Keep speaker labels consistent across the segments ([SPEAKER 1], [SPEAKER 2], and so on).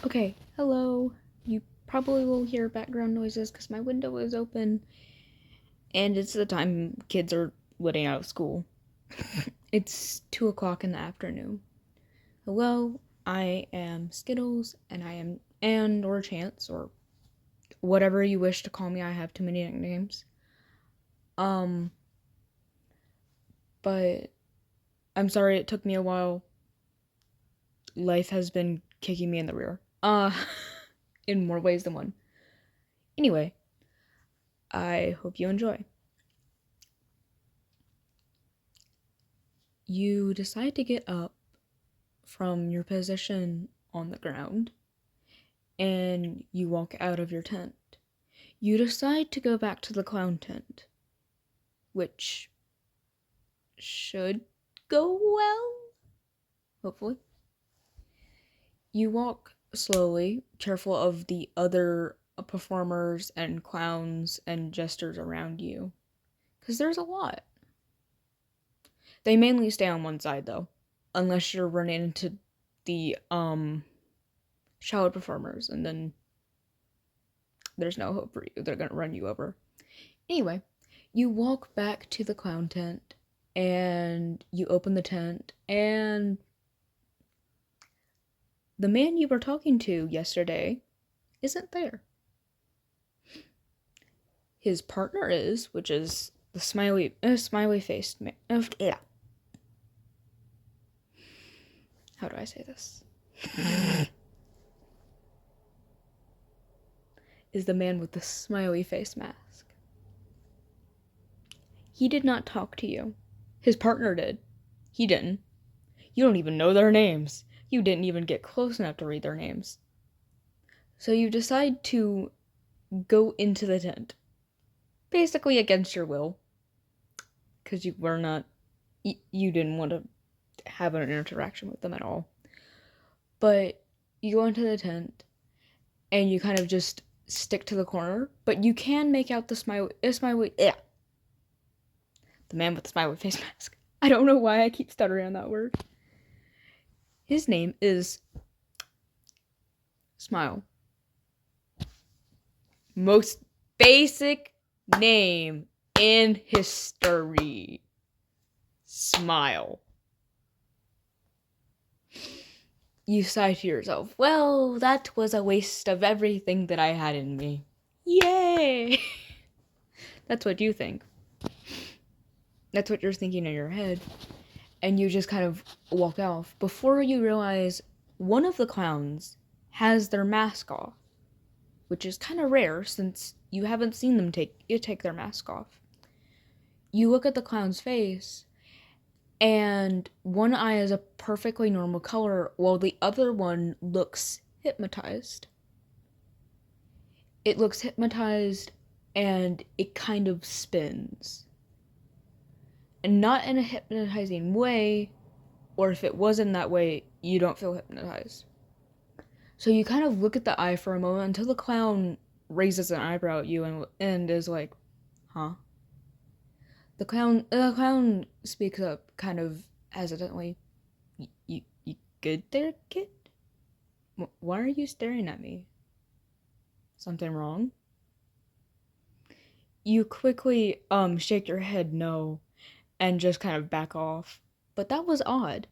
[SPEAKER 1] Okay, hello. You probably will hear background noises because my window is open and it's the time kids are letting out of school. It's 2 o'clock in the afternoon. Hello, I am Skittles and or Chance, or whatever you wish to call me. I have too many nicknames. Um, but I'm sorry it took me a while. Life has been kicking me in the rear. In more ways than one. Anyway, I hope you enjoy. You decide to get up from your position on the ground and you walk out of your tent. You decide to go back to the clown tent, which should go well, hopefully. You walk slowly, careful of the other performers and clowns and jesters around you, because there's a lot. They mainly stay on one side, though, unless you're running into the shallow performers, and then there's no hope for you. They're gonna run you over. Anyway, you walk back to the clown tent and you open the tent, and the man you were talking to yesterday isn't there. His partner is, which is the smiley faced man. Yeah. How do I say this? Is the man with the smiley face mask. He did not talk to you. His partner did. He didn't. You don't even know their names. You didn't even get close enough to read their names. So you decide to go into the tent. Basically against your will. Because you were not. You didn't want to have an interaction with them at all. But you go into the tent and you kind of just stick to the corner. But you can make out the smiley. Yeah. The man with the smiley face mask. I don't know why I keep stuttering on that word. His name is Smile. Most basic name in history. Smile. You sigh to yourself, well, that was a waste of everything that I had in me. Yay! That's what you think. That's what you're thinking in your head. And you just kind of walk off before you realize one of the clowns has their mask off, which is kind of rare since you haven't seen them take their mask off. You look at the clown's face, and one eye is a perfectly normal color while the other one looks hypnotized. It looks hypnotized and it kind of spins. And not in a hypnotizing way, or if it was in that way, you don't feel hypnotized. So you kind of look at the eye for a moment until the clown raises an eyebrow at you and is like, huh? The clown speaks up kind of hesitantly. You good there, kid? Why are you staring at me? Something wrong? You quickly shake your head no and just kind of back off. But that was odd.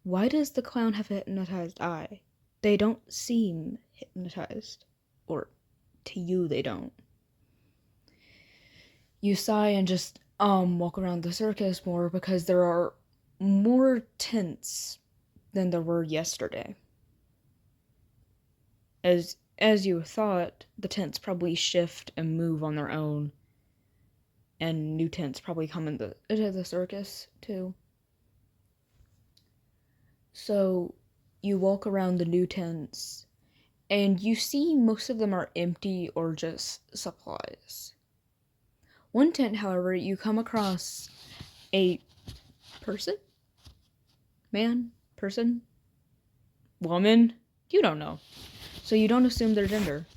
[SPEAKER 1] Why does the clown have a hypnotized eye? They don't seem hypnotized. Or to you they don't. You sigh and just walk around the circus more because there are more tents than there were yesterday. As you thought, the tents probably shift and move on their own, and new tents probably come into the circus too. So you walk around the new tents, and you see most of them are empty or just supplies. One tent, however, you come across a person, man, person, woman, you don't know. So you don't assume their gender.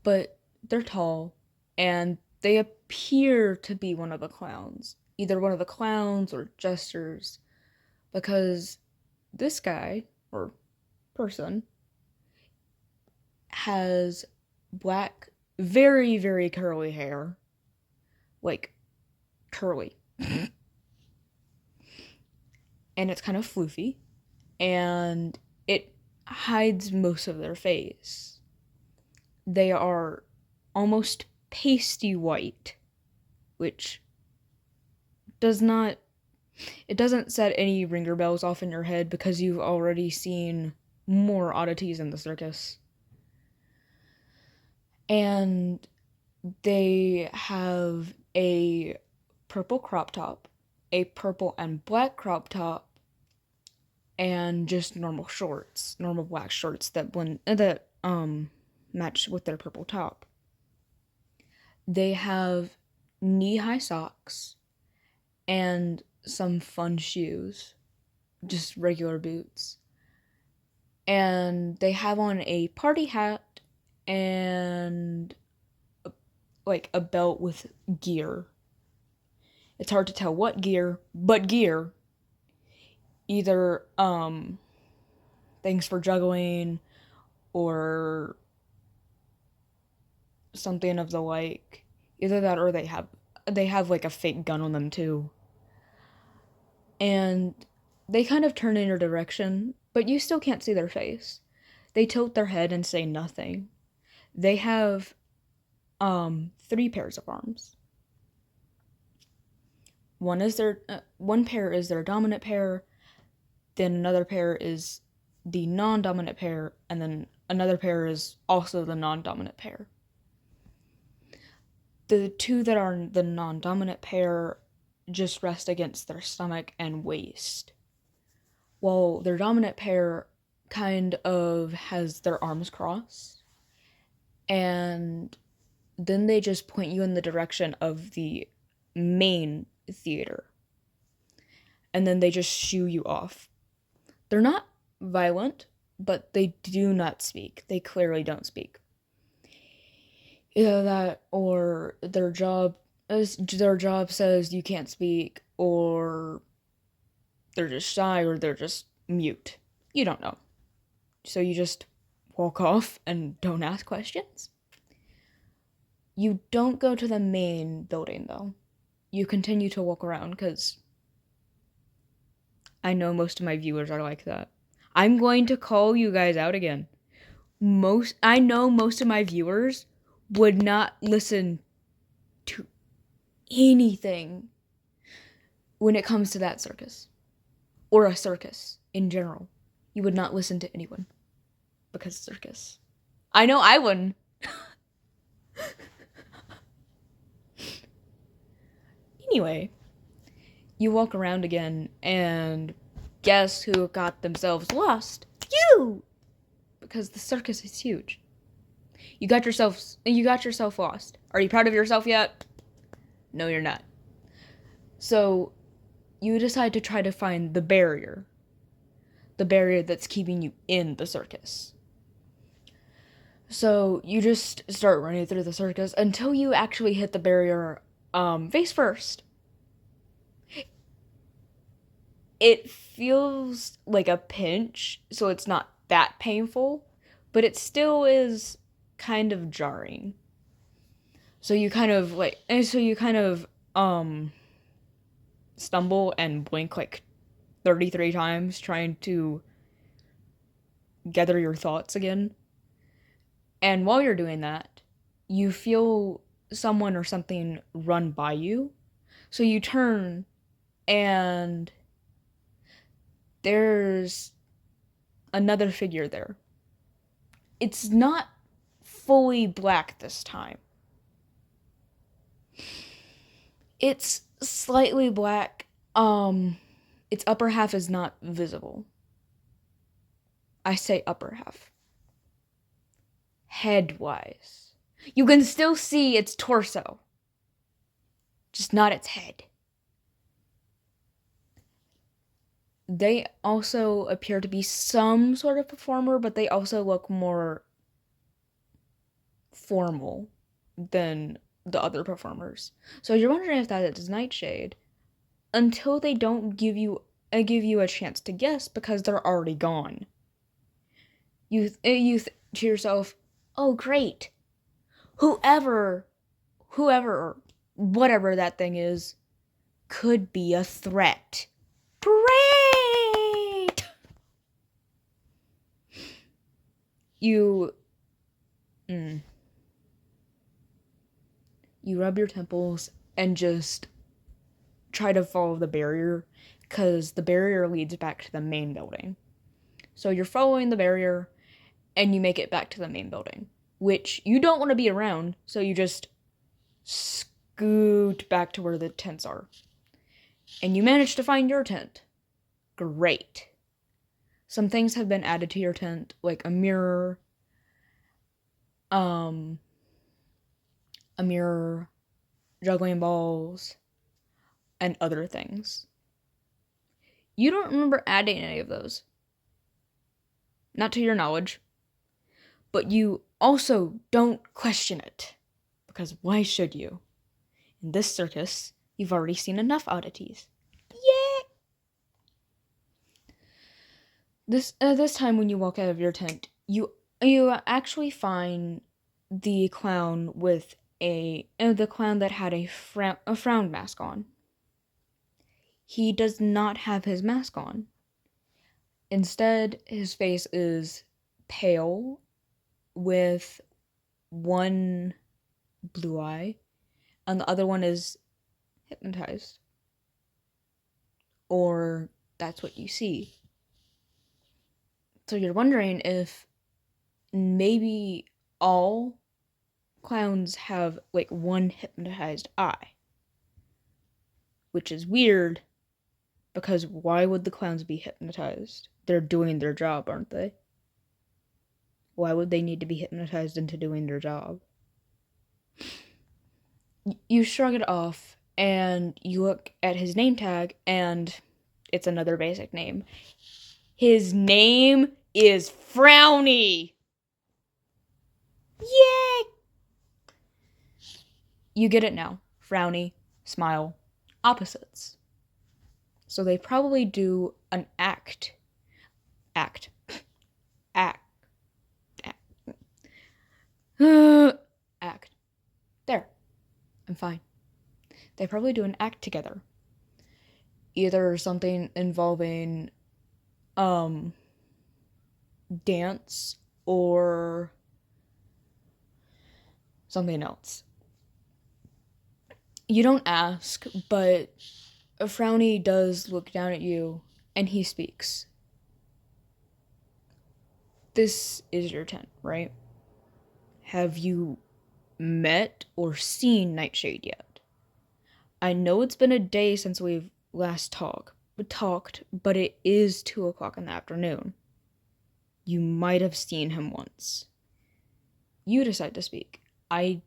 [SPEAKER 1] But they're tall, and they appear to be one of the clowns. Either one of the clowns or jesters. Because this guy, or person, has black, very, very curly hair. Like, curly. And it's kind of floofy. And it hides most of their face. They are almost pasty white, which doesn't set any ringer bells off in your head because you've already seen more oddities in the circus. And they have a purple crop top, a purple and black crop top, and just normal black shorts that match with their purple top. They have knee-high socks and some fun shoes, just regular boots. And they have on a party hat and like a belt with gear. It's hard to tell what gear, but gear. Either things for juggling or something of the like. Either that or they have like a fake gun on them too. And they kind of turn in your direction, but you still can't see their face. They tilt their head and say nothing. They have 3 pairs of arms. One pair is their dominant pair, then another pair is the non-dominant pair, and then another pair is also the non-dominant pair. The 2 that are the non-dominant pair just rest against their stomach and waist, while their dominant pair kind of has their arms crossed, and then they just point you in the direction of the main theater, and then they just shoo you off. They're not violent, but they do not speak. They clearly don't speak. Either that or their job says you can't speak, or they're just shy, or they're just mute. You don't know. So you just walk off and don't ask questions. You don't go to the main building, though. You continue to walk around, because I know most of my viewers are like that. I'm going to call you guys out again. I know most of my viewers would not listen to anything when it comes to that circus. Or a circus in general. You would not listen to anyone. Because circus. I know I wouldn't. Anyway, you walk around again, and guess who got themselves lost? You! Because the circus is huge. You got yourself lost. Are you proud of yourself yet? No, you're not. So, you decide to try to find the barrier. The barrier that's keeping you in the circus. So, you just start running through the circus until you actually hit the barrier face first. It feels like a pinch, so it's not that painful, but it still is kind of jarring. So you kind of stumble and blink like 33 times trying to gather your thoughts again. And while you're doing that, you feel someone or something run by you. So you turn, and there's another figure there. It's not fully black this time. It's slightly black. Its upper half is not visible. I say upper half. Head-wise. You can still see its torso. Just not its head. They also appear to be some sort of performer, but they also look more formal than the other performers. So you're wondering if that is Nightshade, until they don't give you a chance to guess because they're already gone. You to yourself, Oh, great. Whoever, whoever, whatever that thing is, could be a threat. Great! You, you rub your temples and just try to follow the barrier, because the barrier leads back to the main building. So you're following the barrier, and you make it back to the main building, which you don't want to be around, so you just scoot back to where the tents are. And you manage to find your tent. Great. Some things have been added to your tent, like a mirror, juggling balls, and other things. You don't remember adding any of those. Not to your knowledge. But you also don't question it. Because why should you? In this circus, you've already seen enough oddities. Yay! This time when you walk out of your tent, you actually find the clown with the clown that had a frown mask on. He does not have his mask on. Instead, his face is pale with one blue eye and the other one is hypnotized. Or that's what you see. So you're wondering if maybe all clowns have like one hypnotized eye. Which is weird, because why would the clowns be hypnotized? They're doing their job, aren't they? Why would they need to be hypnotized into doing their job? You shrug it off, and you look at his name tag, and it's another basic name. His name is Frowny! Yay! You get it now. Frowny, smile, opposites. So they probably do an act. There. I'm fine. They probably do an act together. Either something involving dance or something else. You don't ask, but Frowny does look down at you and he speaks. This is your tent, right? Have you met or seen Nightshade yet? I know it's been a day since we've last talked, but it is 2:00 in the afternoon. You might have seen him once. You decide to speak. I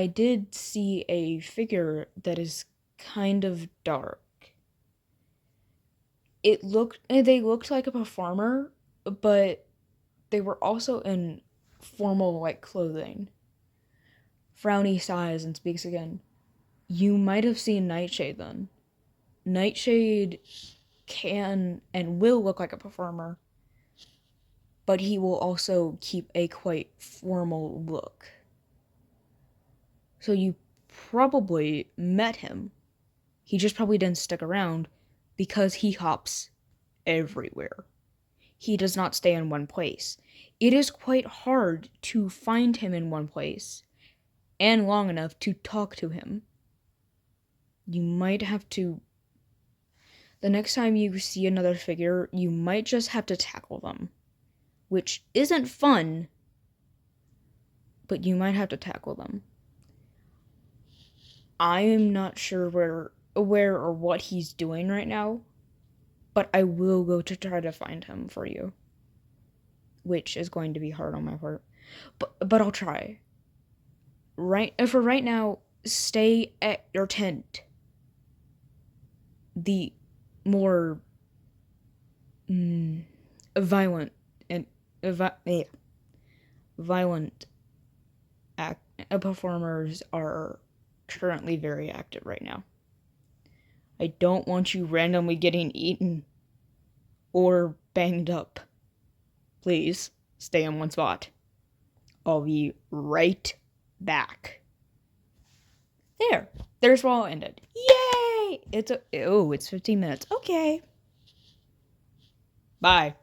[SPEAKER 1] did see a figure that is kind of dark. They looked like a performer, but they were also in formal like clothing. Frowny sighs and speaks again. You might have seen Nightshade then. Nightshade can and will look like a performer, but he will also keep a quite formal look. So you probably met him. He just probably didn't stick around because he hops everywhere. He does not stay in one place. It is quite hard to find him in one place and long enough to talk to him. You might have to... The next time you see another figure, you might just have to tackle them. Which isn't fun, but you might have to tackle them. I am not sure where or what he's doing right now, but I will go to try to find him for you. Which is going to be hard on my part. But I'll try. For right now, stay at your tent. The more violent performers are currently very active right now. I don't want you randomly getting eaten or banged up. Please stay in one spot. I'll be right back. There's where I'll end it. Yay! It's 15 minutes. Okay. Bye.